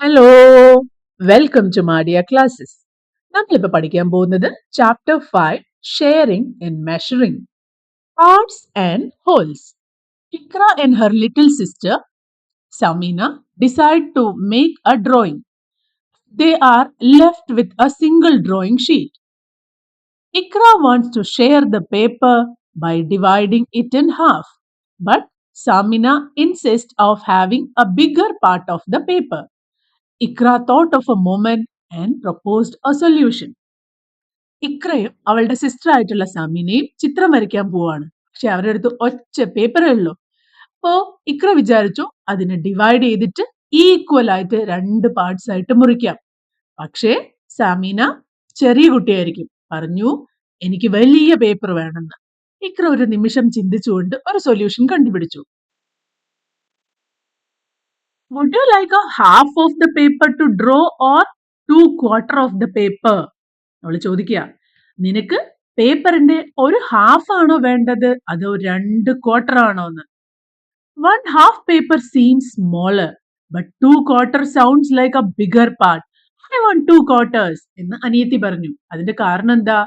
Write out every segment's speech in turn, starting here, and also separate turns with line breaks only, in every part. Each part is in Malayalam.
ഹലോ, വെൽക്കം ടു മാഡിയ ക്ലാസ്സസ്. നമ്മളിപ്പോൾ പഠിക്കാൻ പോകുന്നത് chapter 5 sharing and measuring parts and wholes. Iqra and her little sister Sameena decide to make a drawing. They are left with a single drawing sheet. Ikra wants to share the paper by dividing it in half, but Samina insists of having a bigger part of the paper. Ikra thought of a moment and proposed a solution. ഇക്രയും അവളുടെ സിസ്റ്റർ ആയിട്ടുള്ള സമീനയും ചിത്രം വരയ്ക്കാൻ പോവാണ്. പക്ഷെ അവരുടെ അടുത്ത് ഒറ്റ പേപ്പറേ ഉള്ളൂ. അപ്പോ ഇക്ര വിചാരിച്ചു അതിനെ ഡിവൈഡ് ചെയ്തിട്ട് ഈക്വൽ ആയിട്ട് 2 പാർട്സ് ആയിട്ട് മുറിക്കാം. പക്ഷേ സമീന ചെറിയ കുട്ടിയായിരിക്കും, പറഞ്ഞു എനിക്ക് വലിയ പേപ്പർ വേണമെന്ന്. ഇക്ര ഒരു നിമിഷം ചിന്തിച്ചുകൊണ്ട് ഒരു സൊല്യൂഷൻ കണ്ടുപിടിച്ചു. Would you like a half of the paper to draw or 2/4 of the paper? അവള് ചോദിക്കുക, നിനക്ക് പേപ്പറിന്റെ ഒരു ഹാഫ് ആണോ വേണ്ടത് അതോ 2/4 ആണോ എന്ന്. 1/2 paper seems smaller, but 2/4 sounds like a bigger part. I want 2/4 എന്ന് അനിയത്തി പറഞ്ഞു. അതിന്റെ കാരണം എന്താ?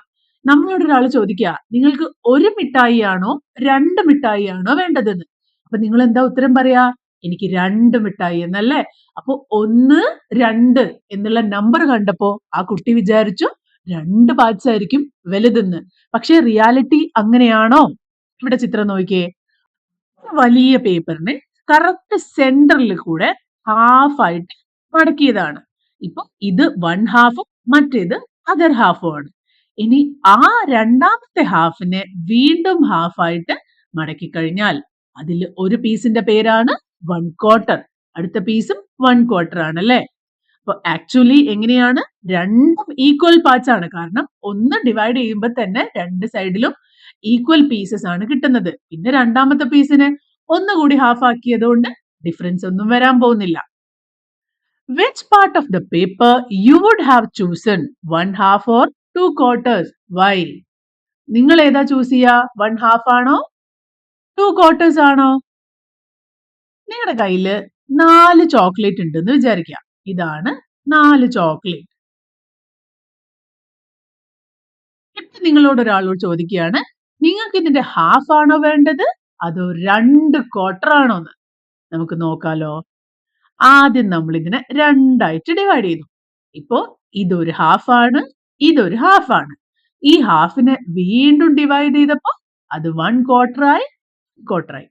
നമ്മളോട് ഒരാൾ ചോദിക്കുക, നിങ്ങൾക്ക് ഒരു മിഠായി ആണോ 2 മിഠായി ആണോ വേണ്ടതെന്ന്. അപ്പൊ നിങ്ങൾ എന്താ ഉത്തരം പറയാ? എനിക്ക് 2 മിഠായി എന്നല്ലേ. അപ്പൊ 1, 2 എന്നുള്ള നമ്പർ കണ്ടപ്പോ ആ കുട്ടി വിചാരിച്ചു 2 പാർട്സ് ആയിരിക്കും വലുതെന്ന്. പക്ഷെ റിയാലിറ്റി അങ്ങനെയാണോ? ഇവിടെ ചിത്രം നോക്കിയേ. വലിയ പേപ്പറിനെ കറക്റ്റ് സെന്ററിൽ കൂടെ ഹാഫ് ആയിട്ട് മടക്കിയതാണ്. ഇപ്പൊ ഇത് 1/2 മറ്റേത് അതർ ഹാഫും ആണ്. ഇനി ആ രണ്ടാമത്തെ ഹാഫിനെ വീണ്ടും ഹാഫ് ആയിട്ട് മടക്കി കഴിഞ്ഞാൽ അതിൽ ഒരു പീസിന്റെ പേരാണ് 1/4. അടുത്ത പീസും 1/4 ആണല്ലേ. അപ്പൊ ആക്ച്വലി എങ്ങനെയാണ്? രണ്ടും ഈക്വൽ പാർട്സ് ആണ്. കാരണം ഒന്ന് ഡിവൈഡ് ചെയ്യുമ്പോൾ തന്നെ രണ്ട് സൈഡിലും ഈക്വൽ പീസസ് ആണ് കിട്ടുന്നത്. പിന്നെ രണ്ടാമത്തെ പീസിനെ ഒന്നുകൂടി ഹാഫ് ആക്കിയതുകൊണ്ട് ഡിഫറൻസ് ഒന്നും വരാൻ പോകുന്നില്ല. Which part of the paper you would have chosen 1/2 or 2/4? Why? നിങ്ങൾ ഏതാ ചൂസ് ചെയ്യാ? 1/2 ആണോ 2/4 ആണോ? നിങ്ങളുടെ കയ്യില് 4 ചോക്ലേറ്റ് ഉണ്ടെന്ന് വിചാരിക്കാം. ഇതാണ് 4 ചോക്ലേറ്റ്. ഇപ്പൊ നിങ്ങളോട് ഒരാളോട് ചോദിക്കുകയാണ്, നിങ്ങൾക്ക് ഇതിന്റെ ഹാഫ് ആണോ വേണ്ടത് അതോ 2/4 ആണോന്ന്. നമുക്ക് നോക്കാലോ. ആദ്യം നമ്മൾ ഇതിനെ രണ്ടായിട്ട് ഡിവൈഡ് ചെയ്തു. ഇപ്പോ ഇതൊരു ഹാഫ് ആണ്, ഇതൊരു ഹാഫ് ആണ്. ഈ ഹാഫിനെ വീണ്ടും ഡിവൈഡ് ചെയ്തപ്പോ അത് 1/4 ആയി, 1/4 ആയി.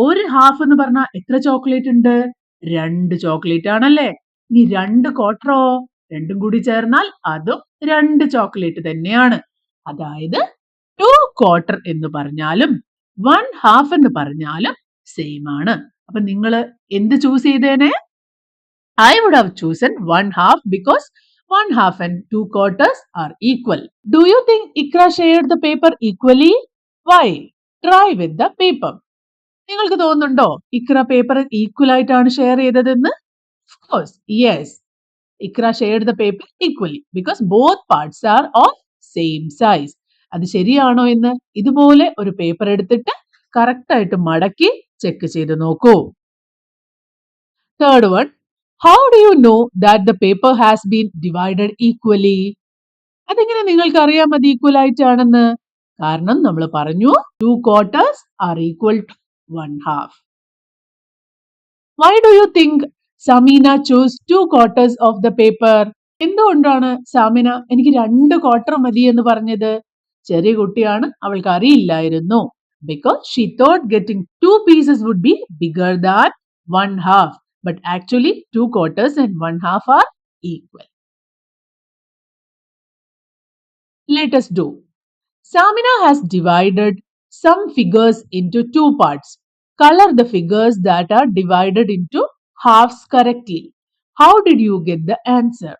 ഒരു ഹാഫ് എന്ന് പറഞ്ഞാൽ എത്ര ചോക്ലേറ്റ് ഉണ്ട്? 2 ചോക്ലേറ്റ് ആണല്ലേ. ഇനി 2/4 രണ്ടും കൂടി ചേർന്നാൽ അതും 2 ചോക്ലേറ്റ് തന്നെയാണ്. അതായത് 2/4 എന്ന് പറഞ്ഞാലും 1/2 എന്ന് പറഞ്ഞാലും സെയിം ആണ്. അപ്പൊ നിങ്ങൾ എന്ത് choose ചെയ്തേനെ? I would have chosen 1/2 because 1/2 and 2/4 are equal. Do you think Ikra shared the paper equally? Why? Try with the paper. നിങ്ങൾക്ക് തോന്നുന്നുണ്ടോ ഇക്ര പേപ്പർ ഈക്വൽ ആയിട്ടാണ് ഷെയർ ചെയ്തതെന്ന്? Of course, yes. Ikra shared the paper equally because both parts are of same size. അത് ശരിയാണോ എന്ന് ഇതുപോലെ ഒരു പേപ്പർ എടുത്തിട്ട് കറക്റ്റ് ആയിട്ട് മടക്കി ചെക്ക് ചെയ്ത് നോക്കൂ. Third one, how do you know that the paper has been divided equally? അതെങ്ങനെ നിങ്ങൾക്ക് അറിയാം അത് ഈക്വൽ ആയിട്ടാണെന്ന്? കാരണം നമ്മൾ പറഞ്ഞു 2/4 are equal to 1/2. Why do you think Samina chose 2/4 of the paper? എന്തുകൊണ്ടാണ് സാമിന എനിക്ക് 2/4 മതി എന്ന് പറഞ്ഞത്? ചെറിയ കുട്ടിയാണ്, അവൾക്ക് അറിയില്ലായിരുന്നു. Because she thought getting 2 pieces would be bigger than 1/2. But actually 2/4 and 1/2 are equal. Let us do. Samina has divided some figures into 2 parts. Color the figures that are divided into halves correctly. How did you get the answer?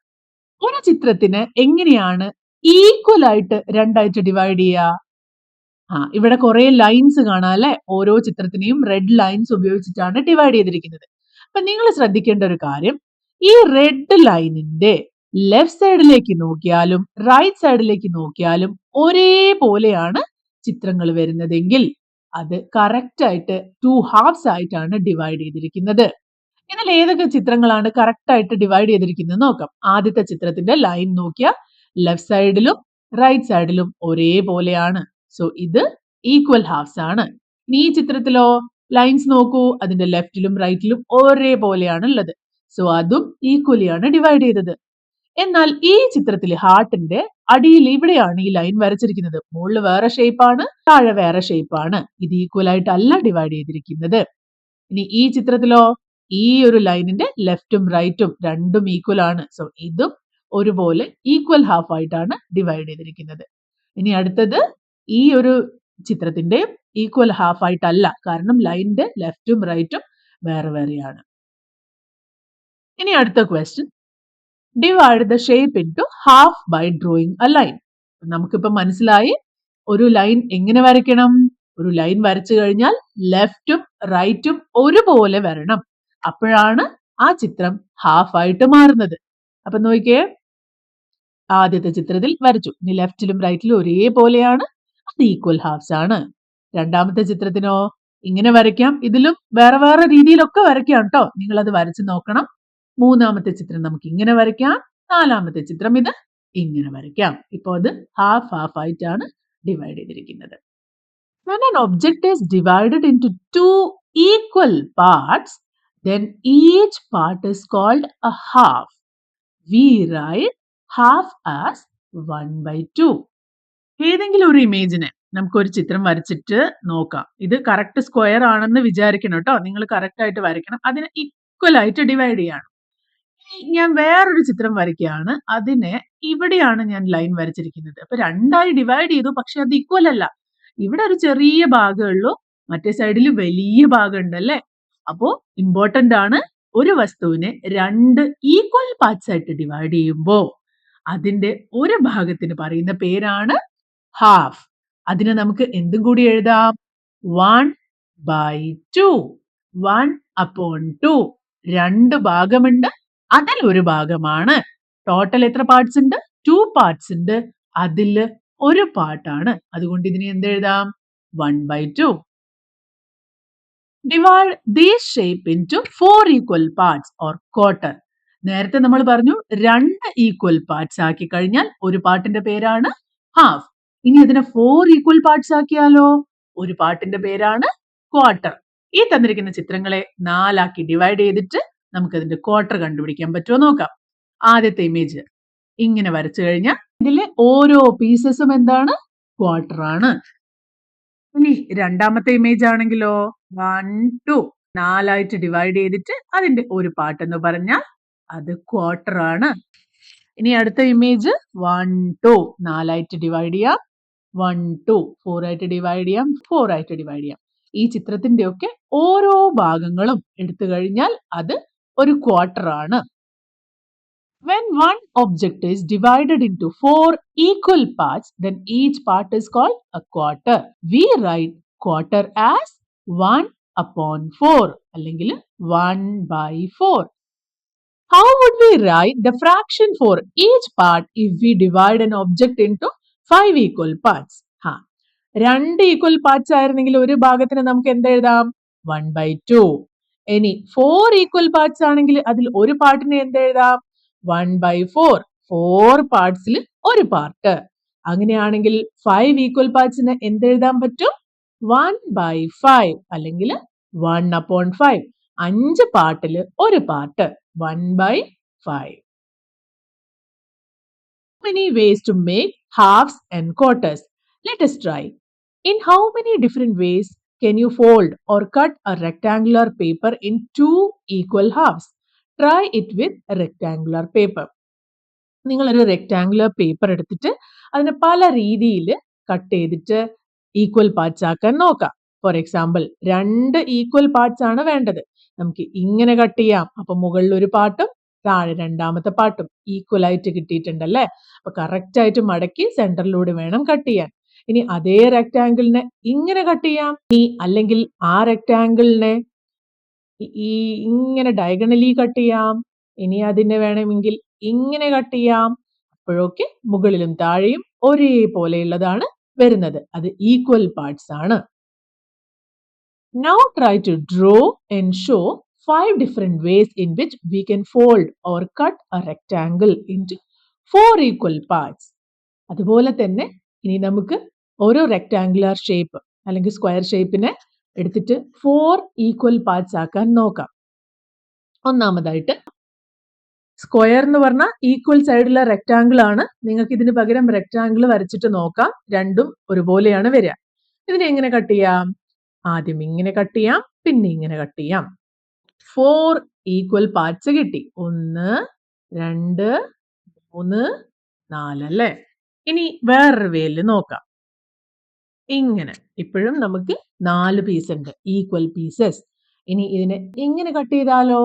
ഒരു ചിത്രത്തിന് എങ്ങനെയാണ് ഈക്വൽ ആയിട്ട് രണ്ടായിട്ട് ഡിവൈഡ് ചെയ്യുക? ഇവിടെ കുറെ ലൈൻസ് കാണാം അല്ലെ. ഓരോ ചിത്രത്തിനെയും റെഡ് ലൈൻസ് ഉപയോഗിച്ചിട്ടാണ് ഡിവൈഡ് ചെയ്തിരിക്കുന്നത്. അപ്പൊ നിങ്ങൾ ശ്രദ്ധിക്കേണ്ട ഒരു കാര്യം, ഈ റെഡ് ലൈനിന്റെ ലെഫ്റ്റ് സൈഡിലേക്ക് നോക്കിയാലും റൈറ്റ് സൈഡിലേക്ക് നോക്കിയാലും ഒരേപോലെയാണ് ചിത്രങ്ങൾ വരുന്നതെങ്കിൽ അത് കറക്റ്റ് ആയിട്ട് 2 ഹാഫ്സ് ആയിട്ടാണ് ഡിവൈഡ് ചെയ്തിരിക്കുന്നത്. ഇതിൽ ഏതൊക്കെ ചിത്രങ്ങളാണ് കറക്റ്റ് ആയിട്ട് ഡിവൈഡ് ചെയ്തിരിക്കുന്നത് നോക്കാം. ആദ്യത്തെ ചിത്രത്തിന്റെ ലൈൻ നോക്കിയാൽ ലെഫ്റ്റ് സൈഡിലും റൈറ്റ് സൈഡിലും ഒരേപോലെയാണ്. സോ ഇത് ഈക്വൽ ഹാഫ്സ് ആണ്. ഇനി ഈ ചിത്രത്തിലോ ലൈൻസ് നോക്കൂ, അതിന്റെ ലെഫ്റ്റിലും റൈറ്റിലും ഒരേപോലെയാണ് ഉള്ളത്. സോ അതും ഈക്വലി ആണ് ഡിവൈഡ് ചെയ്തത്. എന്നാൽ ഈ ചിത്രത്തിൽ ഹാർട്ടിന്റെ അടിയിൽ ഇവിടെയാണ് ഈ ലൈൻ വരച്ചിരിക്കുന്നത്. മുകളിൽ വേറെ ഷേപ്പാണ്, താഴെ വേറെ ഷേപ്പാണ്. ഇത് ഈക്വൽ ആയിട്ടല്ല ഡിവൈഡ് ചെയ്തിരിക്കുന്നത്. ഇനി ഈ ചിത്രത്തിലോ ഈ ഒരു ലൈനിന്റെ ലെഫ്റ്റും റൈറ്റും രണ്ടും ഈക്വൽ ആണ്. സോ ഇതും ഒരുപോലെ ഈക്വൽ ഹാഫ് ആയിട്ടാണ് ഡിവൈഡ് ചെയ്തിരിക്കുന്നത്. ഇനി അടുത്തത് ഈ ഒരു ചിത്രത്തിന്റെ ഈക്വൽ ഹാഫ് ആയിട്ടല്ല, കാരണം ലൈനിന്റെ ലെഫ്റ്റും റൈറ്റും വേറെ വേറെയാണ്. ഇനി അടുത്ത question, divide the shape into half by drawing a line. നമുക്കിപ്പോ മനസ്സിലായി ഒരു ലൈൻ എങ്ങനെ വരയ്ക്കണം. ഒരു ലൈൻ വരച്ചു കഴിഞ്ഞാൽ ലെഫ്റ്റും റൈറ്റും ഒരുപോലെ വരണം. അപ്പോഴാണ് ആ ചിത്രം ഹാഫ് ആയിട്ട് മാറുന്നത്. അപ്പൊ നോക്കിയേ, ആദ്യത്തെ ചിത്രത്തിൽ വരച്ചു. ഇനി ലെഫ്റ്റിലും റൈറ്റിലും ഒരേപോലെയാണ്, അത് ഈക്വൽ ഹാഫ്സ് ആണ്. രണ്ടാമത്തെ ചിത്രത്തിനോ ഇങ്ങനെ വരയ്ക്കാം, ഇതിലും വേറെ വേറെ രീതിയിലൊക്കെ വരയ്ക്കാം കേട്ടോ. നിങ്ങൾ അത് വരച്ചു നോക്കണം. മൂന്നാമത്തെ ചിത്രം നമുക്ക് ഇങ്ങനെ വരയ്ക്കാം, നാലാമത്തെ ചിത്രം ഇത് ഇങ്ങനെ വരയ്ക്കാം. ഇപ്പൊ അത് ഹാഫ് ഹാഫ് ആയിട്ടാണ് ഡിവൈഡ് ചെയ്തിരിക്കുന്നത്. When an object is divided into two equal parts, then each part is called a half. We write half as 1/2. ഏതെങ്കിലും ഒരു ഇമേജിനെ നമുക്ക് ഒരു ചിത്രം വരച്ചിട്ട് നോക്കാം. ഇത് കറക്റ്റ് സ്ക്വയർ ആണെന്ന് വിചാരിക്കണം കേട്ടോ. നിങ്ങൾ കറക്റ്റ് ആയിട്ട് വരയ്ക്കണം. അതിനെ ഈക്വൽ ആയിട്ട് ഡിവൈഡ് ചെയ്യണം. ഞാൻ വേറൊരു ചിത്രം വരയ്ക്കുകയാണ്. അതിനെ ഇവിടെയാണ് ഞാൻ ലൈൻ വരച്ചിരിക്കുന്നത്. അപ്പൊ രണ്ടായി ഡിവൈഡ് ചെയ്തു, പക്ഷെ അത് ഈക്വൽ അല്ല. ഇവിടെ ഒരു ചെറിയ ഭാഗമുള്ളൂ, മറ്റേ സൈഡിൽ വലിയ ഭാഗം ഉണ്ടല്ലേ. അപ്പോ ഇമ്പോർട്ടന്റ് ആണ്, ഒരു വസ്തുവിനെ രണ്ട് ഈക്വൽ പാർട്സ് ആയിട്ട് ഡിവൈഡ് ചെയ്യുമ്പോ അതിന്റെ ഒരു ഭാഗത്തിന് പറയുന്ന പേരാണ് ഹാഫ്. അതിനെ നമുക്ക് എന്തും കൂടി എഴുതാം, 1/2. 1/2. രണ്ട് ഭാഗമുണ്ട്, അതിൽ ഒരു ഭാഗമാണ്. ടോട്ടൽ എത്ര പാർട്സ് ഉണ്ട്? 2 പാർട്സ് ഉണ്ട്. അതില് ഒരു പാർട്ടാണ്. അതുകൊണ്ട് ഇതിനെ എന്തെഴുതാം? 1/2. Divide these shape into 4 equal parts or quarter. നേരത്തെ നമ്മൾ പറഞ്ഞു രണ്ട് ഈക്വൽ പാർട്സ് ആക്കി കഴിഞ്ഞാൽ ഒരു പാർട്ടിന്റെ പേരാണ് ഹാഫ്. ഇനി അതിനെ 4 ഈക്വൽ പാർട്സ് ആക്കിയാലോ? ഒരു പാർട്ടിന്റെ പേരാണ് ക്വാർട്ടർ. ഈ തന്നിരിക്കുന്ന ചിത്രങ്ങളെ 4 ആക്കി ഡിവൈഡ് ചെയ്തിട്ട് നമുക്ക് അതിന്റെ ക്വാർട്ടർ കണ്ടുപിടിക്കാൻ പറ്റുമോ നോക്കാം. ആദ്യത്തെ ഇമേജ് ഇങ്ങനെ വരച്ചു കഴിഞ്ഞാൽ ഇതിലെ ഓരോ പീസസും എന്താണ്? ക്വാർട്ടർ ആണ്. ഇനി രണ്ടാമത്തെ ഇമേജ് ആണെങ്കിലോ 1, 2 4ആയിട്ട് ഡിവൈഡ് ചെയ്തിട്ട് അതിന്റെ ഒരു പാർട്ട് എന്ന് പറഞ്ഞാൽ അത് ക്വാർട്ടർ ആണ്. ഇനി അടുത്ത ഇമേജ് 1, 2 4ആയിട്ട് ഡിവൈഡ് ചെയ്യാം, 1, 2 4 ആയിട്ട് ഡിവൈഡ് ചെയ്യാം, 4 ആയിട്ട് ഡിവൈഡ് ചെയ്യാം. ഈ ചിത്രത്തിന്റെ ഒക്കെ ഓരോ ഭാഗങ്ങളും എടുത്തു കഴിഞ്ഞാൽ അത് ഒരു ക്വാർട്ടർ ആണ്. When one object is divided into 4 equal parts, then each part is called a quarter. We write quarter as 1/4 അല്ലെങ്കിൽ 1/4. How would we write the fraction for each part if we divide an object into 5 equal parts? രണ്ട് ഈക്വൽ പാർട്സ് ആയിരുന്നെങ്കിൽ ഒരു ഭാഗത്തിന് നമുക്ക് എന്തെഴുതാം? 1/2. ഇനി 4 ഈക്വൽ പാർട്സ് ആണെങ്കിൽ അതിൽ ഒരു പാർട്ടിനെ എന്തെഴുതാം? 1/4. 4 പാർട്സിൽ ഒരു പാർട്ട്. അങ്ങനെയാണെങ്കിൽ 5 ഈക്വൽ പാർട്സിന് എന്തെഴുതാൻ പറ്റും? 1/5 അല്ലെങ്കിൽ 1/5. 5 പാർട്ടിൽ ഒരു part, 1/5. Many ways to make halves and quarters. Let us try. In how many different ways can you fold or cut a rectangular paper in 2 equal halves? Try it with a rectangular paper. നിങ്ങളൊരു റെക്ടാങ്കുലർ പേപ്പർ എടുത്തിട്ട് അതിനെ പല രീതിയിൽ കട്ട് ചെയ്തിട്ട് ഈക്വൽ പാർട്സ് ആക്കാൻ നോക്കാം. ഫോർ എക്സാമ്പിൾ 2 ഈക്വൽ പാർട്സ് ആണ് വേണ്ടത്. നമുക്ക് ഇങ്ങനെ കട്ട് ചെയ്യാം. അപ്പൊ മുകളിൽ ഒരു പാർട്ടും താഴെ രണ്ടാമത്തെ പാർട്ടും ഈക്വൽ ആയിട്ട് കിട്ടിയിട്ടുണ്ടല്ലേ. അപ്പൊ കറക്റ്റ് ആയിട്ട് മടക്കി സെന്ററിലൂടെ വേണം കട്ട് ചെയ്യാൻ. ഇനി അതേ റെക്ടാങ്കിളിനെ ഇങ്ങനെ കട്ട് ചെയ്യാം, അല്ലെങ്കിൽ ആ റെക്ടാങ്കിളിനെ ഇങ്ങനെ ഡയഗണലി കട്ട് ചെയ്യാം. ഇനി അതിനെ വേണമെങ്കിൽ ഇങ്ങനെ കട്ട് ചെയ്യാം. അപ്പോഴൊക്കെ മുകളിലും താഴെയും ഒരേപോലെയുള്ളതാണ് വരുന്നത്. അത് ഈക്വൽ പാർട്സ് ആണ്. Now try to draw and show 5 different ways in which we can fold or cut a rectangle into 4 equal parts. അതുപോലെ തന്നെ ഇനി നമുക്ക് ഓരോ റെക്ടാങ്കുലർ ഷേപ്പ് അല്ലെങ്കിൽ സ്ക്വയർ ഷേപ്പിനെ എടുത്തിട്ട് 4 ഈക്വൽ പാർട്സ് ആക്കാൻ നോക്കാം. ഒന്നാമതായിട്ട് സ്ക്വയർ എന്ന് പറഞ്ഞാൽ ഈക്വൽ സൈഡുള്ള റെക്ടാങ്കിൾ ആണ്. നിങ്ങൾക്ക് ഇതിന് പകരം റെക്ടാങ്കിൾ വരച്ചിട്ട് നോക്കാം. രണ്ടും ഒരുപോലെയാണ് വരിക. ഇതിനെ എങ്ങനെ കട്ട് ചെയ്യാം? ആദ്യം ഇങ്ങനെ കട്ട് ചെയ്യാം, പിന്നെ ഇങ്ങനെ കട്ട് ചെയ്യാം. 4 ഈക്വൽ പാർട്സ് കിട്ടി. 1 2 3 4 അല്ലേ? ഇനി വേറൊരു വേയിൽ നോക്കാം. ഇങ്ങനെ ഇപ്പോഴും നമുക്ക് 4 പീസ് ഉണ്ട്, ഈക്വൽ പീസസ്. ഇനി ഇതിനെ ഇങ്ങനെ കട്ട് ചെയ്താലോ?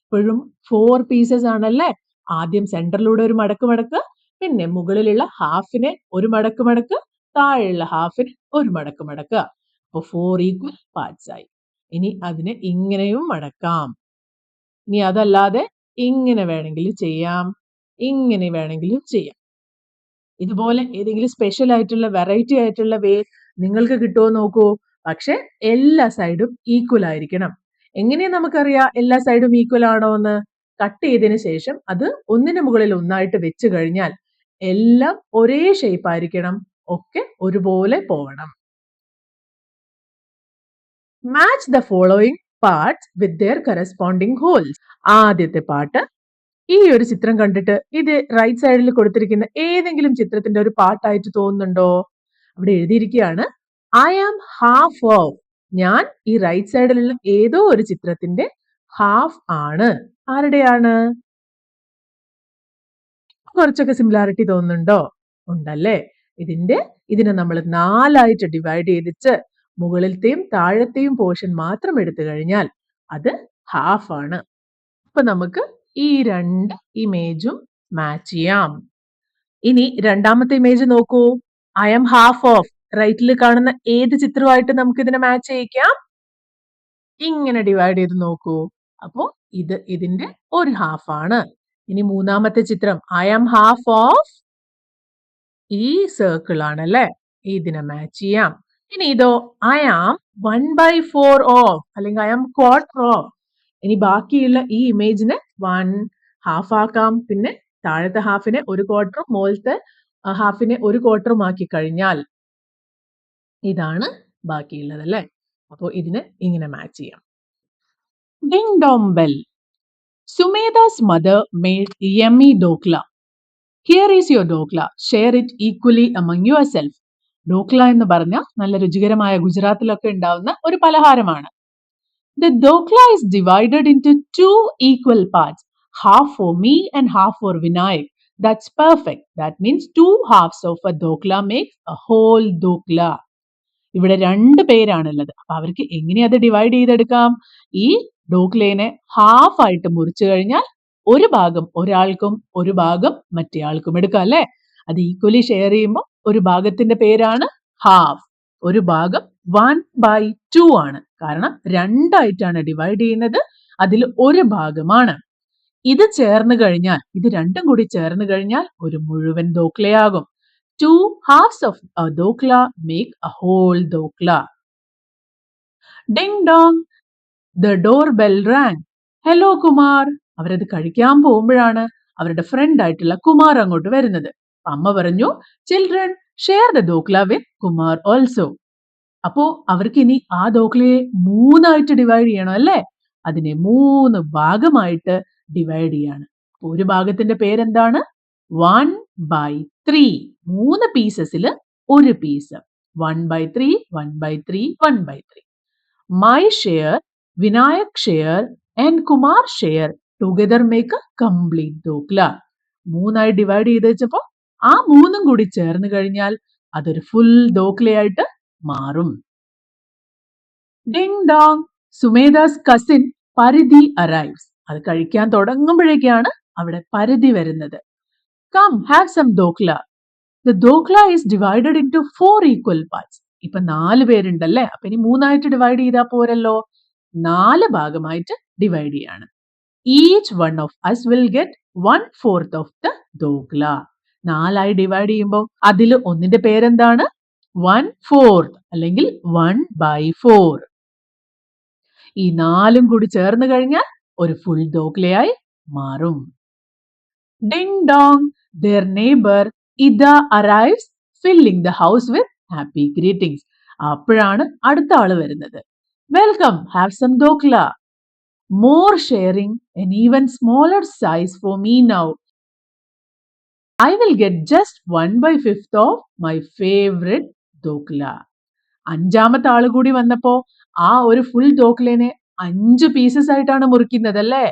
ഇപ്പോഴും 4 പീസസ് ആണല്ലേ? ആദ്യം സെന്ററിലൂടെ ഒരു മടക്ക് മടക്ക്, പിന്നെ മുകളിലുള്ള ഹാഫിനെ ഒരു മടക്ക് മടക്ക്, താഴെയുള്ള ഹാഫിന് ഒരു മടക്ക് മടക്കുക. അപ്പൊ 4 ഈക്വൽ പാർട്സ് ആയി. ഇനി അതിനെ ഇങ്ങനെയും മടക്കാം. ഇനി അതല്ലാതെ ഇങ്ങനെ വേണമെങ്കിലും ചെയ്യാം, ഇങ്ങനെ വേണമെങ്കിലും ചെയ്യാം. ഇതുപോലെ ഏതെങ്കിലും സ്പെഷ്യൽ ആയിട്ടുള്ള വെറൈറ്റി ആയിട്ടുള്ള വേ നിങ്ങൾക്ക് കിട്ടുമോ നോക്കൂ. പക്ഷെ എല്ലാ സൈഡും ഈക്വൽ ആയിരിക്കണം. എങ്ങനെയാ നമുക്കറിയാം എല്ലാ സൈഡും ഈക്വൽ ആണോ എന്ന്? കട്ട് ചെയ്തതിന് ശേഷം അത് ഒന്നിന് മുകളിൽ ഒന്നായിട്ട് വെച്ച് കഴിഞ്ഞാൽ എല്ലാം ഒരേ ഷേപ്പ് ആയിരിക്കണം, ഒക്കെ ഒരുപോലെ പോകണം. Match the following parts with their corresponding holes. ആദ്യത്തെ പാർട്ട് ഈ ഒരു ചിത്രം കണ്ടിട്ട് ഇത് റൈറ്റ് സൈഡിൽ കൊടുത്തിരിക്കുന്ന ഏതെങ്കിലും ചിത്രത്തിന്റെ ഒരു പാർട്ടായിട്ട് തോന്നുന്നുണ്ടോ? അവിടെ എഴുതിയിരിക്കുകയാണ് ഐ ആം ഹാഫ് ഓഫ്. ഞാൻ ഈ റൈറ്റ് സൈഡിലുള്ള ഏതോ ഒരു ചിത്രത്തിന്റെ ഹാഫ് ആണ്. ആരുടെയാണ്? കുറച്ചൊക്കെ സിമിലാരിറ്റി തോന്നുന്നുണ്ടോ? ഉണ്ടല്ലേ? ഇതിനെ നമ്മൾ 4ആയിട്ട് ഡിവൈഡ് ചെയ്തിട്ട് മുകളിലത്തെയും താഴത്തെയും പോർഷൻ മാത്രം എടുത്തു കഴിഞ്ഞാൽ അത് ഹാഫ് ആണ്. അപ്പൊ നമുക്ക് ഈ രണ്ട് ഇമേജും മാച്ച് ചെയ്യാം. ഇനി രണ്ടാമത്തെ ഇമേജ് നോക്കൂ. I am half of. റൈറ്റിൽ കാണുന്ന ഏത് ചിത്രമായിട്ട് നമുക്ക് ഇതിനെ മാച്ച് ചെയ്യിക്കാം? ഇങ്ങനെ ഡിവൈഡ് ചെയ്ത് നോക്കൂ. അപ്പോ ഇതിന്റെ ഒരു ഹാഫ് ആണ്. ഇനി മൂന്നാമത്തെ ചിത്രം ഐ ആം ഹാഫ് ഓഫ് ഈ സർക്കിൾ ആണല്ലേ? ഇതിനെ മാച്ച് ചെയ്യാം. ഇനി ഇതോ ഐ ആം 1/4 ഓഫ് അല്ലെങ്കിൽ ഐ ആം ക്വാർട്ടർ ഓഫ്. ഇനി ബാക്കിയുള്ള ഈ ഇമേജിനെ 1 ഹാഫ് ആക്കാം, പിന്നെ താഴത്തെ ഹാഫിനെ ഒരു ക്വാർട്ടറും മുകളിലത്തെ ഹാഫിനെ ഒരു ക്വാർട്ടറും ആക്കി കഴിഞ്ഞാൽ ഇതാണ് ബാക്കിയുള്ളത് അല്ലേ? അപ്പോൾ ഇതിനെ ഇങ്ങനെ മാച്ച് ചെയ്യാം. Ding Dong bell. Sumedha's mother made yummy dokla. Here is your dokla. Share it equally among yourself. Dhokla എന്ന് പറഞ്ഞ നല്ല രുചികരമായ ഗുജറാത്തിലൊക്കെ ഉണ്ടാവുന്ന ഒരു പലഹാരമാണ്. The dokla is divided into 2 equal parts. Half for me and half for Vinayak. That's perfect. That means 2 halves of a dokla makes a whole dokla. ഇവിടെ 2 പേരാണുള്ളത്. അപ്പൊ അവർക്ക് എങ്ങനെയാ അത് ഡിവൈഡ് ചെയ്തെടുക്കാം? ഈ ഡോക്ലേനെ ഹാഫ് ആയിട്ട് മുറിച്ചു കഴിഞ്ഞാൽ ഒരു ഭാഗം ഒരാൾക്കും ഒരു ഭാഗം മറ്റേയാൾക്കും എടുക്കാം അല്ലെ? അത് ഈക്വലി ഷെയർ ചെയ്യുമ്പോൾ ഒരു ഭാഗത്തിന്റെ പേരാണ് ഹാഫ്. ഒരു ഭാഗം 1/2 ആണ്. കാരണം 2 ആയിട്ടാണ് ഡിവൈഡ് ചെയ്യുന്നത്. അതിൽ ഒരു ഭാഗമാണ്. ഇത് ചേർന്ന് കഴിഞ്ഞാൽ, ഇത് രണ്ടും കൂടി ചേർന്ന് കഴിഞ്ഞാൽ ഒരു മുഴുവൻ ദോക്ലയാകും. 2 halves of a dokla make a whole dokla. Ding dong, the doorbell rang. Hello Kumar. അവരത് കഴിക്കാൻ പോകുമ്പോഴാണ് അവരുടെ ഫ്രണ്ട് ആയിട്ടുള്ള കുമാർ അങ്ങോട്ട് വരുന്നത്. അമ്മ പറഞ്ഞു, children share the dhokla with Kumar also. അപ്പോ അവർക്ക് ഇനി ആ ദോക്ലയെ 3 ആയിട്ട് ഡിവൈഡ് ചെയ്യണം അല്ലേ? അതിനെ 3 ഭാഗമായിട്ട് ഡിവൈഡ് ചെയ്യാണ്. ഒരു ഭാഗത്തിന്റെ പേരെന്താണ്? 1/3. 3 പീസസിൽ ഒരു piece. 1/3, 1/3, 1/3. My share, Vinayak share and Kumar share together make a complete dokla. 3ആയി ഡിവൈഡ് ചെയ്ത് വെച്ചപ്പോ ആ 3ഉം കൂടി ചേർന്ന് കഴിഞ്ഞാൽ അതൊരു ഫുൾ ദോക്ലയായിട്ട് മാറും. ഡിങ് ഡോങ്, സുമേധാസ് കസിൻ പരിധി അറൈവ്സ്. അത് കഴിക്കാൻ തുടങ്ങുമ്പോഴേക്കാണ് അവിടെ പരിധി വരുന്നത്. Come, have some dokla. The dokla is divided into 4 equal parts. ഇപ്പൊ 4 പേരുണ്ടല്ലേ? അപ്പൊ ഇനി 3ആയിട്ട് ഡിവൈഡ് ചെയ്താൽ പോരല്ലോ. 4 ഭാഗമായിട്ട് ഡിവൈഡ് ചെയ്യാണ്. Each one of us will get 1/4 of the dokla. 4ആയി divide ചെയ്യുമ്പോൾ അതിൽ ഒന്നിന്റെ പേരെന്താണ്? 1/4 അല്ലെങ്കിൽ 1/4. ഈ 4ഉം കൂടി ചേർന്ന് കഴിഞ്ഞാൽ ഒരു ഫുൾ ദോക്ലയായി മാറും. Ding Dong, their neighbor Ida arrives, filling the house with happy greetings. അപ്പോഴാണ് അടുത്ത ആള് വരുന്നത്. Welcome, have some dhokla. More sharing, an even smaller size for me now. I will get just 1/5 of my favorite dokla. അഞ്ചാമത്തെ ആള് കൂടി വന്നപ്പോ ആ ഒരു ഫുൾ ദോക്ലേനെ 5 പീസസ് ആയിട്ടാണ് മുറിക്കുന്നത് അല്ലേ?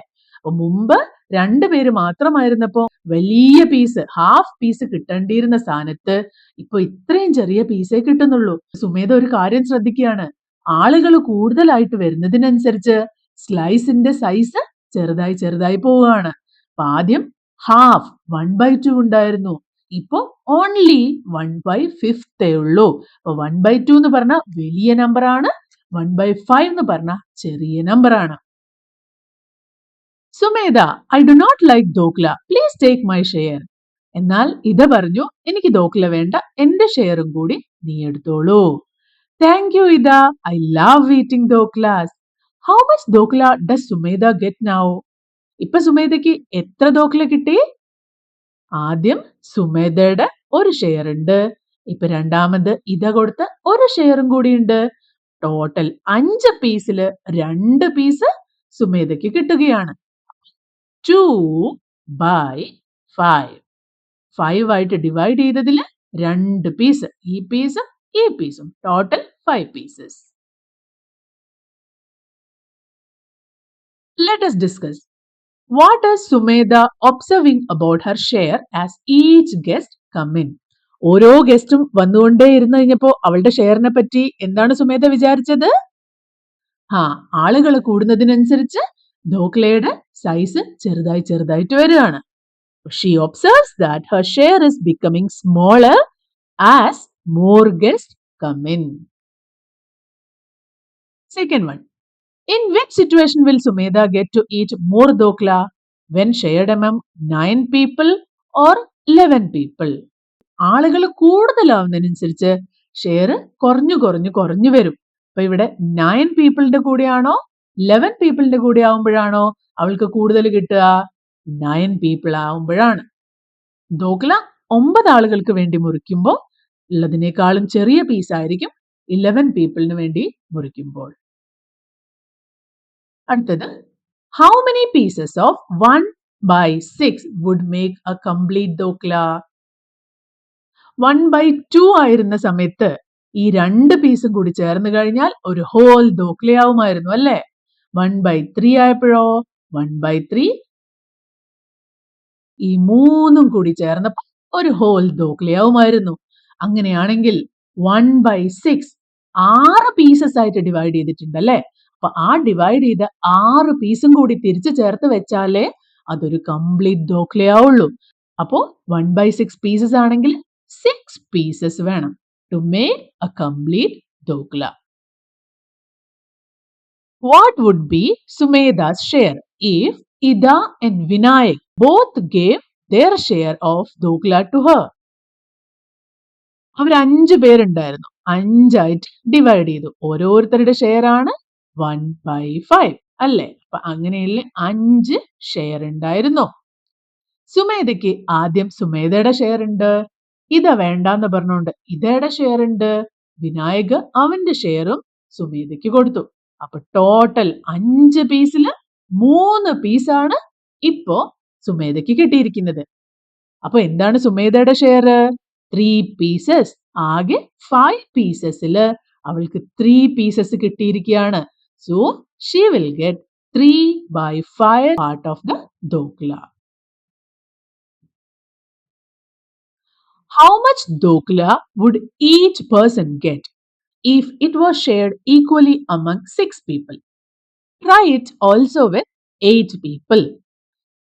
മുമ്പ് 2 പേര് മാത്രമായിരുന്നപ്പോ വലിയ പീസ്, ഹാഫ് പീസ് കിട്ടേണ്ടിയിരുന്ന സ്ഥാനത്ത് ഇപ്പൊ ഇത്രയും ചെറിയ പീസേ കിട്ടുന്നുള്ളൂ. സുമേധ ഒരു കാര്യം ശ്രദ്ധിക്കുകയാണ്. ആളുകൾ കൂടുതലായിട്ട് വരുന്നതിനനുസരിച്ച് സ്ലൈസിന്റെ സൈസ് ചെറുതായി ചെറുതായി പോവുകയാണ്. അപ്പൊ ആദ്യം ഹാഫ് 1/2 ഉണ്ടായിരുന്നു. ഇപ്പൊ ഓൺലി 1/5 ഉള്ളൂ. അപ്പൊ 1/2 എന്ന് പറഞ്ഞ വലിയ നമ്പർ ആണ്, 1/5 എന്ന് പറഞ്ഞ ചെറിയ നമ്പർ ആണ്. Sumedha, I do not like dhokla, please take my share. എന്നാൽ ഇത് പറഞ്ഞു, എനിക്ക് ദോക്ല വേണ്ട, എന്റെ ഷെയറും കൂടി നീ എടുത്തോളൂ. താങ്ക് യു ഇത, I love eating dhoklas. How much dhokla does Sumedha get now? ഇപ്പൊ സുമേധയ്ക്ക് എത്ര ദോക്ല കിട്ടി? ആദ്യം സുമേധയുടെ ഒരു ഷെയർ ഉണ്ട്. ഇപ്പൊ രണ്ടാമത് ഇത കൊടുത്ത ഒരു ഷെയറും കൂടി ഉണ്ട്. ടോട്ടൽ 5 പീസില് 2 പീസ് സുമേധയ്ക്ക് കിട്ടുകയാണ്. 2/5. 5 ആയിട്ട് ഡിവൈഡ് ചെയ്തതില് 2 പീസ്, ഈ പീസും ഈ പീസും, total 5 pieces. Let us discuss. What is Sumedha observing about her share as each guest come in? ഓരോ ഗസ്റ്റും വന്നുകൊണ്ടേ ഇരുന്ന് കഴിഞ്ഞപ്പോ അവളുടെ ഷെയറിനെ പറ്റി എന്താണ് സുമേധ വിചാരിച്ചത്? ആളുകൾ കൂടുന്നതിനനുസരിച്ച് ദോക്ലയുടെ സൈസ് ചെറുതായി ചെറുതായിട്ട് വരികയാണ്. She observes that her share is becoming smaller as more guests come in. Second one. In which situation will Sumedha get to eat more dokla? When shared among 9 people or 11 people? ആളുകൾ കൂടുതലാവുന്നതിനനുസരിച്ച് ഷെയർ കുറഞ്ഞു കുറഞ്ഞു കുറഞ്ഞു വരും. അപ്പൊ ഇവിടെ 9 പീപ്പിളിന്റെ കൂടെയാണോ 11 പീപ്പിളിന്റെ കൂടെ ആവുമ്പോഴാണോ അവൾക്ക് കൂടുതൽ കിട്ടുക? 9 പീപ്പിൾ ആവുമ്പോഴാണ്. ദോക്ല 9 ആളുകൾക്ക് വേണ്ടി മുറിക്കുമ്പോൾ ഉള്ളതിനേക്കാളും ചെറിയ പീസ് ആയിരിക്കും 11 പീപ്പിളിന് വേണ്ടി മുറിക്കുമ്പോൾ. അടുത്തത്, how many pieces of 1/6 would make a complete dokla? 1/2 ആയിരുന്ന സമയത്ത് ഈ 2 പീസും കൂടി ചേർന്ന് കഴിഞ്ഞാൽ ഒരു ഹോൾ ദോക്ലയാവുമായിരുന്നു അല്ലേ? 1/3 ആയപ്പോഴോ 1/3, ഈ 3ഉം കൂടി ചേർന്നപ്പോൾ ഒരു ഹോൾ ദോക്ലയാവുമായിരുന്നു. അങ്ങനെയാണെങ്കിൽ 1/6 6 പീസസ് ആയിട്ട് ഡിവൈഡ് ചെയ്തിട്ടുണ്ട് അല്ലേ? അപ്പൊ ആ ഡിവൈഡ് ചെയ്ത 6 പീസും കൂടി തിരിച്ചു ചേർത്ത് വെച്ചാലേ അതൊരു കംപ്ലീറ്റ് ദോക്ലയാവുള്ളൂ. അപ്പോ 1/6 പീസസ് ആണെങ്കിൽ 6 പീസസ് വേണം to make a complete dhokla. What would be Sumedha's share if Ida and Vinayak both gave their share of dokla to her? അവർ 5 പേരുണ്ടായിരുന്നു. 5 ആയിട്ട് ഡിവൈഡ് ചെയ്തു. ഓരോരുത്തരുടെ ഷെയർ ആണ് 1/5 അല്ലേ? അപ്പൊ അങ്ങനെയുള്ള 5 ഷെയർ ഉണ്ടായിരുന്നു. സുമേധയ്ക്ക് ആദ്യം സുമേധയുടെ ഷെയർ ഉണ്ട്. ഇത വേണ്ടാന്ന് പറഞ്ഞുകൊണ്ട് ഇതയുടെ ഷെയർ ഉണ്ട്. വിനായക് അവന്റെ ഷെയറും സുമേധയ്ക്ക് കൊടുത്തു. അപ്പൊ ടോട്ടൽ 5 പീസില് 3 പീസാണ് ഇപ്പോ സുമേധയ്ക്ക് കിട്ടിയിരിക്കുന്നത്. അപ്പൊ എന്താണ് സുമേധയുടെ ഷെയർ? 3 പീസസ്. ആകെ 5 പീസസില് അവൾക്ക് 3 പീസസ് കിട്ടിയിരിക്കുകയാണ്. So she will get 3/5 part of the dokla. How much dokla would each person get if it was shared equally among 6 people? Try it also with 8 people.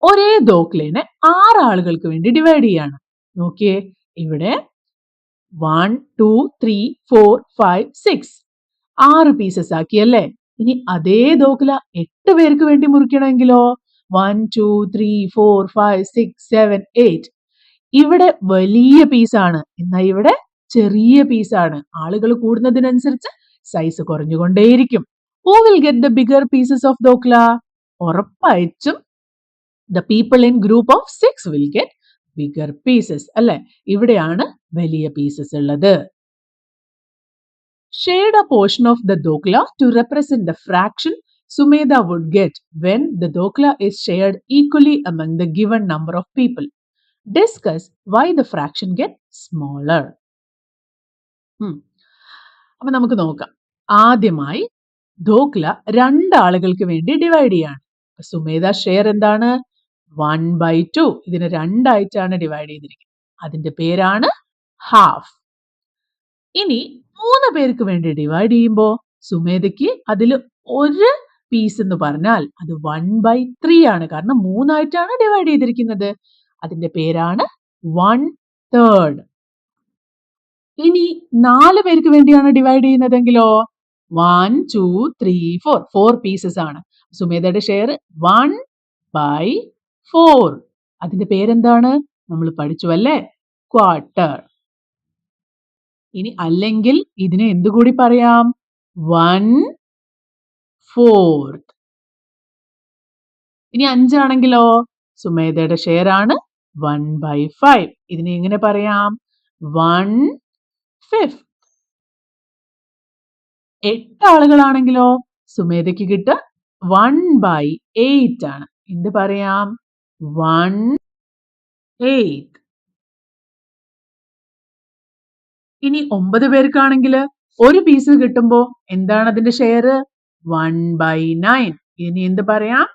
ഒരേ ദോക്ലേനെ 6 ആളുകൾക്ക് വേണ്ടി ഡിവൈഡ് ചെയ്യാണ്. നോക്കിയേ, ഇവിടെ 1 2 3 4 5 6 6 പീസസ് ആക്കിയല്ലേ? ഇനി അതേ ദോക്ല 8 പേർക്ക് വേണ്ടി മുറിക്കണമെങ്കിലോ 1 2 3 4 5 6 7 8. ഇവിടെ വലിയ പീസാണ്, എന്നാൽ ഇവിടെ ചെറിയ പീസാണ്. ആളുകൾ കൂടുന്നതിനനുസരിച്ച് size കുറഞ്ഞുകൊണ്ടേയിരിക്കും. Who will get the bigger pieces of dokla? ഉറപ്പായിട്ടും the people in group of 6 will get bigger pieces. അല്ലെ? ഇവിടെയാണ് വലിയ പീസസ് ഉള്ളത്. Shade a portion of the dokla to represent the fraction Sumedha would get when the dokla is shared equally among the given number of people. Discuss why the fraction get smaller. അപ്പൊ നമുക്ക് നോക്കാം. ആദ്യമായി ധോക്ല രണ്ടാളുകൾക്ക് വേണ്ടി ഡിവൈഡ് ചെയ്യാണ്. സുമേധ ഷെയർ എന്താണ്? 1/2. ഇതിനെ രണ്ടായിട്ടാണ് ഡിവൈഡ് ചെയ്തിരിക്കുന്നത്. അതിന്റെ പേരാണ് ഹാഫ്. ഇനി 3 പേർക്ക് വേണ്ടി ഡിവൈഡ് ചെയ്യുമ്പോൾ സുമേധയ്ക്ക് അതിൽ ഒരു പീസ് എന്ന് പറഞ്ഞാൽ അത് 1/3 ആണ്. കാരണം 3 ആയിട്ടാണ് ഡിവൈഡ് ചെയ്തിരിക്കുന്നത്. അതിന്റെ പേരാണ് 1/3. ഇനി 4 പേർക്ക് വേണ്ടിയാണ് ഡിവൈഡ് ചെയ്യുന്നതെങ്കിലോ 1, 2, 3, 4. 4 പീസസ് ആണ്. സുമേധയുടെ ഷെയർ 1/4. അതിന്റെ പേരെന്താണ്? നമ്മൾ പഠിച്ചു അല്ലേ? ക്വാർട്ടർ. ഇനി അല്ലെങ്കിൽ ഇതിനെ എന്തുകൂടി പറയാം? 1/4. ഇനി 5 ആണെങ്കിലോ സുമേധയുടെ ഷെയർ ആണ് 1/5. ഇതിനെ എങ്ങനെ പറയാം? 1/5. 8 ആളുകളാണെങ്കിലോ സുമേധയ്ക്ക് കിട്ടുക 1/8 ആണ്. എന്ത് പറയാം? 1/8. ഇനി 9 പേർക്കാണെങ്കിൽ ഒരു പീസ് കിട്ടുമ്പോ എന്താണ് അതിന്റെ ഷെയർ? 1/9. ഇനി എന്ത് പറയാം?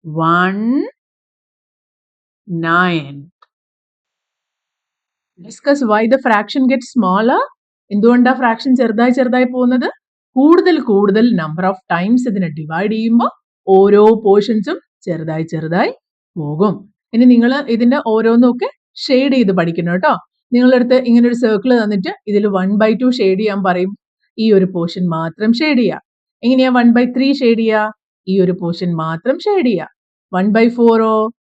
1/9. Discuss why the fraction gets smaller. എന്തുകൊണ്ടാ ഫ്രാക്ഷൻ ചെറുതായി പോകുന്നത്? കൂടുതൽ നമ്പർ ഓഫ് ടൈംസ് ഇതിനെ ഡിവൈഡ് ചെയ്യുമ്പോൾ ഓരോ പോർഷൻസും ചെറുതായി പോകും. ഇനി നിങ്ങൾ ഇതിന്റെ ഓരോന്നൊക്കെ ഷെയ്ഡ് ചെയ്ത് പഠിക്കണം കേട്ടോ. നിങ്ങളുടെ അടുത്ത് ഇങ്ങനെ ഒരു സർക്കിൾ തന്നിട്ട് ഇതിൽ 1/2 ഷെയ്ഡ് ചെയ്യാൻ പറയും. ഈ ഒരു പോർഷൻ മാത്രം ഷെയ്ഡ് ചെയ്യുക. എങ്ങനെയാ 1/3 ഷെയ്ഡ് ചെയ്യുക? ഈ ഒരു പോർഷൻ മാത്രം ഷെയ്ഡ് ചെയ്യുക. 1/4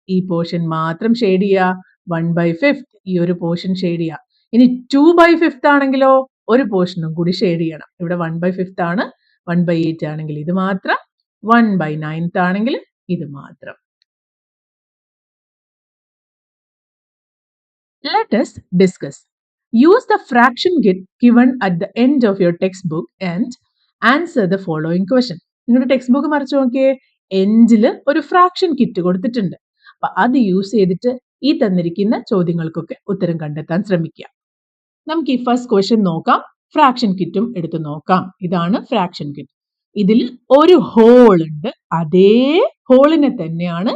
ഈ പോർഷൻ മാത്രം ഷെയ്ഡ് ചെയ്യുക. 1/5 ഈ ഒരു പോർഷൻ ഷെയ്ഡ് ചെയ്യുക. ഇനി 2/5 ആണെങ്കിലോ ഒരു പോർഷനും കൂടി ഷെയ്ഡ് ചെയ്യണം. ഇവിടെ 1/5 ആണ്. 1/8 ആണെങ്കിൽ ഇത് മാത്രം. 1/9 ആണെങ്കിൽ ഇത് മാത്രം. Let us discuss. Use the fraction given at the end of your textbook and answer the following question. നിങ്ങളുടെ ടെക്സ്റ്റ് ബുക്ക് മറിച്ച് നോക്കിയേ. എൻഡിൽ ഒരു ഫ്രാക്ഷൻ കിറ്റ് കൊടുത്തിട്ടുണ്ട്. അപ്പൊ അത് യൂസ് ചെയ്തിട്ട് ഈ തന്നിരിക്കുന്ന ചോദ്യങ്ങൾക്കൊക്കെ ഉത്തരം കണ്ടെത്താൻ ശ്രമിക്കുക. നമുക്ക് ഈ ഫസ്റ്റ് ക്വസ്റ്റ്യൻ നോക്കാം. ഫ്രാക്ഷൻ കിറ്റും എടുത്ത് നോക്കാം. ഇതാണ് ഫ്രാക്ഷൻ കിറ്റ്. ഇതിൽ ഒരു ഹോൾ ഉണ്ട്. അതേ ഹോളിനെ തന്നെയാണ്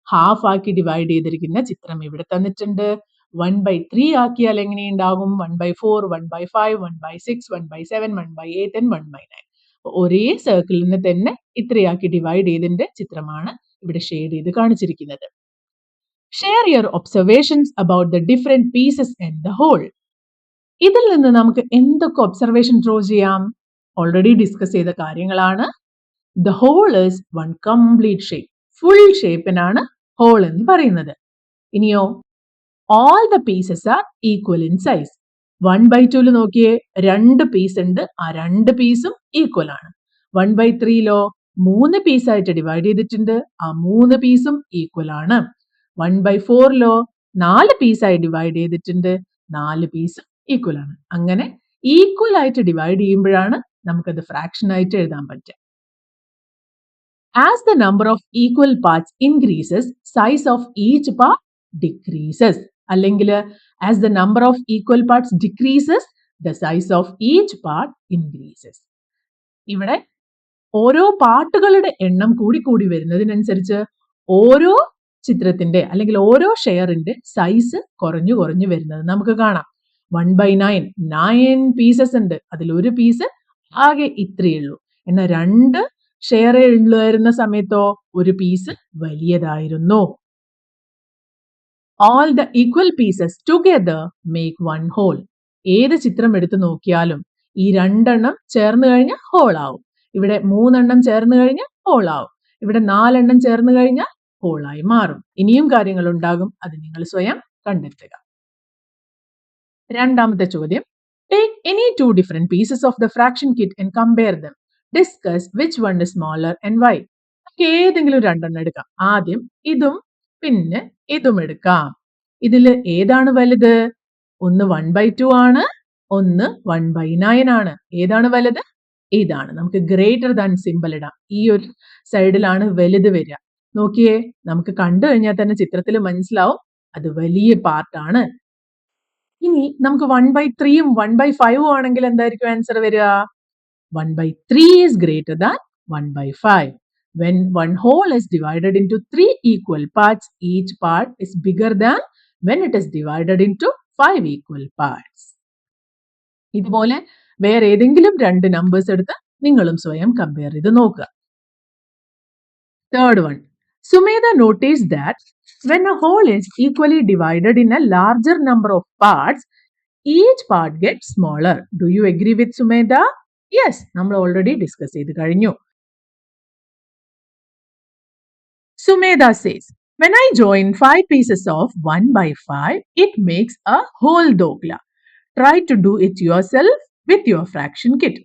ഹാഫ് ആക്കി ഡിവൈഡ് ചെയ്തിരിക്കുന്ന ചിത്രം ഇവിടെ തന്നിട്ടുണ്ട്. 1/3 ആക്കിയാൽ എങ്ങനെയുണ്ടാകും? 1/4, 1/5, 1/6, 1/7, 1/8 and 1/9. ഒരേ സർക്കിളിനെ തന്നെ ഇത്രയാക്കി ഡിവൈഡ് ചെയ്തതിന്റെ ചിത്രമാണ് ഇവിടെ ഷെയ്ഡ് ചെയ്ത് കാണിച്ചിരിക്കുന്നത്. Share your observations about the different pieces and the hole. ഇതിൽ നിന്ന് നമുക്ക് എന്തൊക്കെ ഒബ്സർവേഷൻ ഡ്രോ ചെയ്യാം? ഓൾറെഡി ഡിസ്കസ് ചെയ്ത കാര്യങ്ങളാണ്. The hole is one complete shape. Full ഷേപ്പിനാണ് ഹോൾ എന്ന് പറയുന്നത്. ഇനിയോ all the pieces are equal in size. 1/2 നോക്കിയേ, 2 പീസ് ഉണ്ട്. ആ 2 പീസും ഈക്വൽ ആണ്. 1/3 3 പീസായിട്ട് ഡിവൈഡ് ചെയ്തിട്ടുണ്ട്. ആ 3 പീസും ഈക്വൽ ആണ്. 1/4 4 പീസായി ഡിവൈഡ് ചെയ്തിട്ടുണ്ട്. 4 പീസും ഈക്വൽ ആണ്. അങ്ങനെ ഈക്വൽ ആയിട്ട് ഡിവൈഡ് ചെയ്യുമ്പോഴാണ് നമുക്കത് ഫ്രാക്ഷൻ ആയിട്ട് എഴുതാൻ പറ്റുക. As the number of equal parts increases, size of each part decreases. അല്ലെങ്കിൽ as the number of equal parts decreases, the size of each part increases. ഇവിടെ ഓരോ പാർട്ടുകളുടെ എണ്ണം കൂടി വരുന്നതിനനുസരിച്ച് ഓരോ ചിത്രത്തിന്റെ അല്ലെങ്കിൽ ഓരോ ഷെയറിന്റെ സൈസ് കുറഞ്ഞു വരുന്നത് നമുക്ക് കാണാം. 1/9 9 പീസസ് ഉണ്ട്. അതിൽ ഒരു പീസ് ആകെ ഇത്രയേ ഉള്ളൂ. എന്നാൽ 2 ഷെയറേ ഉള്ളായിരുന്ന സമയത്തോ ഒരു piece വലിയതായിരുന്നു. All the equal pieces together make one whole. ഏത് ചിത്രം എടുത്തു നോക്കിയാലും ഈ 2 എണ്ണം ചേർന്ന് കഴിഞ്ഞാൽ ഹോൾ ആവും. ഇവിടെ 3 എണ്ണം ചേർന്ന് കഴിഞ്ഞാൽ ഹോൾ ആവും. ഇവിടെ 4 എണ്ണം ചേർന്ന് കഴിഞ്ഞാൽ ഹോളായി മാറും. ഇനിയും കാര്യങ്ങൾ ഉണ്ടാകും. അത് നിങ്ങൾ സ്വയം കണ്ടെത്തുക. രണ്ടാമത്തെ ചോദ്യം. Take any 2 different pieces of the fraction kit and compare them. Discuss which one is smaller and why. ഏതെങ്കിലും രണ്ടെണ്ണം എടുക്കാം. ആദ്യം ഇതും പിന്നെ ഇതും എടുക്കാം. ഇതിൽ ഏതാണ് വലുത്? ഒന്ന് 1/2 ആണ്, ഒന്ന് 1/9 ആണ്. ഏതാണ് വലുത്? ഇതാണ്. നമുക്ക് ഗ്രേറ്റർ ദാൻ സിമ്പൽ ഇടാം. ഈ ഒരു സൈഡിലാണ് വലുത് വരിക. നോക്കിയേ, നമുക്ക് കണ്ടു കഴിഞ്ഞാൽ തന്നെ ചിത്രത്തിൽ മനസ്സിലാവും അത് വലിയ പാർട്ടാണ്. ഇനി നമുക്ക് 1/3ഉം 1/5ഉം ആണെങ്കിൽ എന്തായിരിക്കും ആൻസർ വരിക? 1/3 is greater than 1/5. When one whole is divided into 3 equal parts, each part is bigger than when it is divided into 5 equal parts. ഇതുപോലെ വേറെ ഏതെങ്കിലും രണ്ട് നമ്പേഴ്സ് എടുത്ത് നിങ്ങളും സ്വയം കമ്പയർ ചെയ്ത് നോക്കുക. Third one. Sumedha noticed that when a whole is equally divided in a larger number of parts, each part gets smaller. Do you agree with Sumedha? Yes, നമ്മൾ already discuss ചെയ്ത് കഴിഞ്ഞു. Sumedha says, when I join 5 pieces of 1/5, it makes a whole dokla. Try to do it yourself with your fraction kit.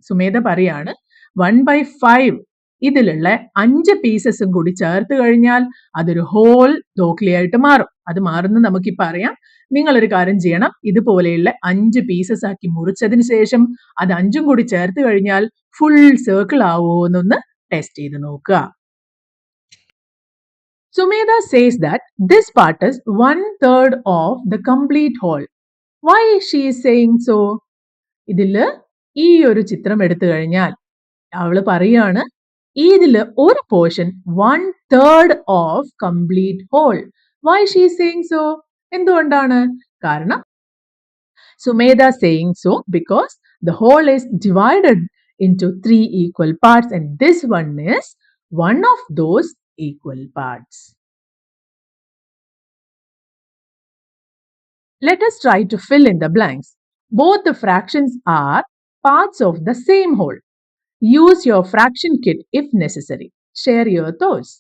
സുമേധ പറയാണ് 1/5 ഇതിലുള്ള 5 പീസസും കൂടി ചേർത്ത് കഴിഞ്ഞാൽ അതൊരു ഹോൾ ദോക്ലിയായിട്ട് മാറും. അത് മാറുന്ന നമുക്കിപ്പോൾ അറിയാം. നിങ്ങളൊരു കാര്യം ചെയ്യണം, ഇതുപോലെയുള്ള 5 പീസസ് ആക്കി മുറിച്ചതിന് ശേഷം അത് 5ഉം കൂടി ചേർത്ത് കഴിഞ്ഞാൽ ഫുൾ സർക്കിൾ ആവുമോ എന്നൊന്ന് ടെസ്റ്റ് ചെയ്ത് നോക്കുക. Sumedha says that this part is 1/3 of the complete whole. Why is she saying so? ഇതില് ഈ ഒരു ചിത്രം എടുത്തു കഴിഞ്ഞാൽ അവള് പറയാണ് ഇതില് ഒരു portion 1/3 of complete whole. Why she is saying so? എന്തുകൊണ്ടാണ്? കാരണം Sumedha saying so because the whole is divided into 3 equal parts and this one is one of those equal parts. Let us try to fill in the blanks. Both the fractions are parts of the same whole. Use your fraction kit if necessary. Share your thoughts.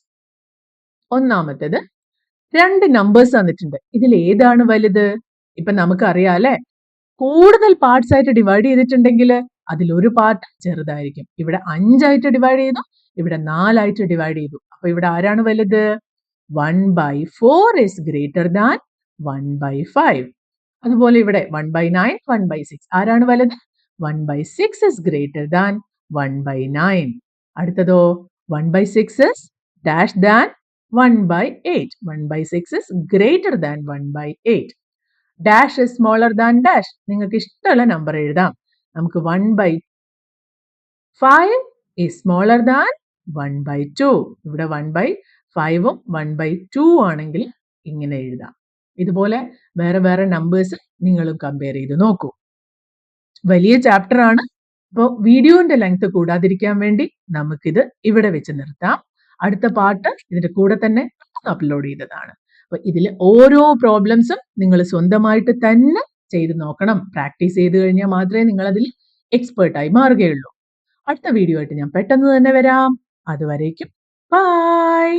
ഒന്നാമത്തേത്, രണ്ട് നമ്പേഴ്സ് തന്നിട്ടുണ്ട്. ഇതിൽ ഏതാണ് വലുത്? ഇപ്പൊ നമുക്കറിയാം അല്ലെ, കൂടുതൽ പാർട്സ് ആയിട്ട് ഡിവൈഡ് ചെയ്തിട്ടുണ്ടെങ്കിൽ അതിലൊരു പാർട്ട് ചെറുതായിരിക്കും. ഇവിടെ 5 ആയിട്ട് ഡിവൈഡ് ചെയ്തു, ഇവിടെ 4 ആയിട്ട് ഡിവൈഡ് ചെയ്തു. അപ്പൊ ഇവിടെ ആരാണ് വലുത്? 1/4 is greater than 1/5. അതുപോലെ ഇവിടെ 1/9, 1/6 ആരാണ് വലുത്? 1/6 is greater than 1/9. അടുത്തതോ 1/6 is dash than 1/8. 1/6 is greater than 1/8. Dash is smaller than dash. നിങ്ങൾക്ക് ഇഷ്ടമുള്ള നമ്പർ എഴുതാം. നമുക്ക് 1/5 is smaller than 1/2. ഇവിടെ 1/5ഉം 1/2 ആണെങ്കിൽ ഇങ്ങനെ എഴുതാം. ഇതുപോലെ വേറെ വേറെ നമ്പേഴ്സ് നിങ്ങളും കമ്പയർ ചെയ്ത് നോക്കൂ. വലിയ ചാപ്റ്റർ ആണ്. അപ്പോൾ വീഡിയോന്റെ ലെങ്ത് കൂടാതിരിക്കാൻ വേണ്ടി നമുക്കിത് ഇവിടെ വെച്ച് നിർത്താം. അടുത്ത പാർട്ട് ഇതിന്റെ കൂടെ തന്നെ അപ്ലോഡ് ചെയ്തതാണ്. അപ്പൊ ഇതിൽ ഓരോ പ്രോബ്ലംസും നിങ്ങൾ സ്വന്തമായിട്ട് തന്നെ ചെയ്ത് നോക്കണം. പ്രാക്ടീസ് ചെയ്ത് കഴിഞ്ഞാൽ മാത്രമേ നിങ്ങൾ അതിൽ എക്സ്പേർട്ടായി മാറുകയുള്ളൂ. അടുത്ത വീഡിയോ ആയിട്ട് ഞാൻ പെട്ടെന്ന് തന്നെ വരാം. അതുവരേക്കും ബൈ.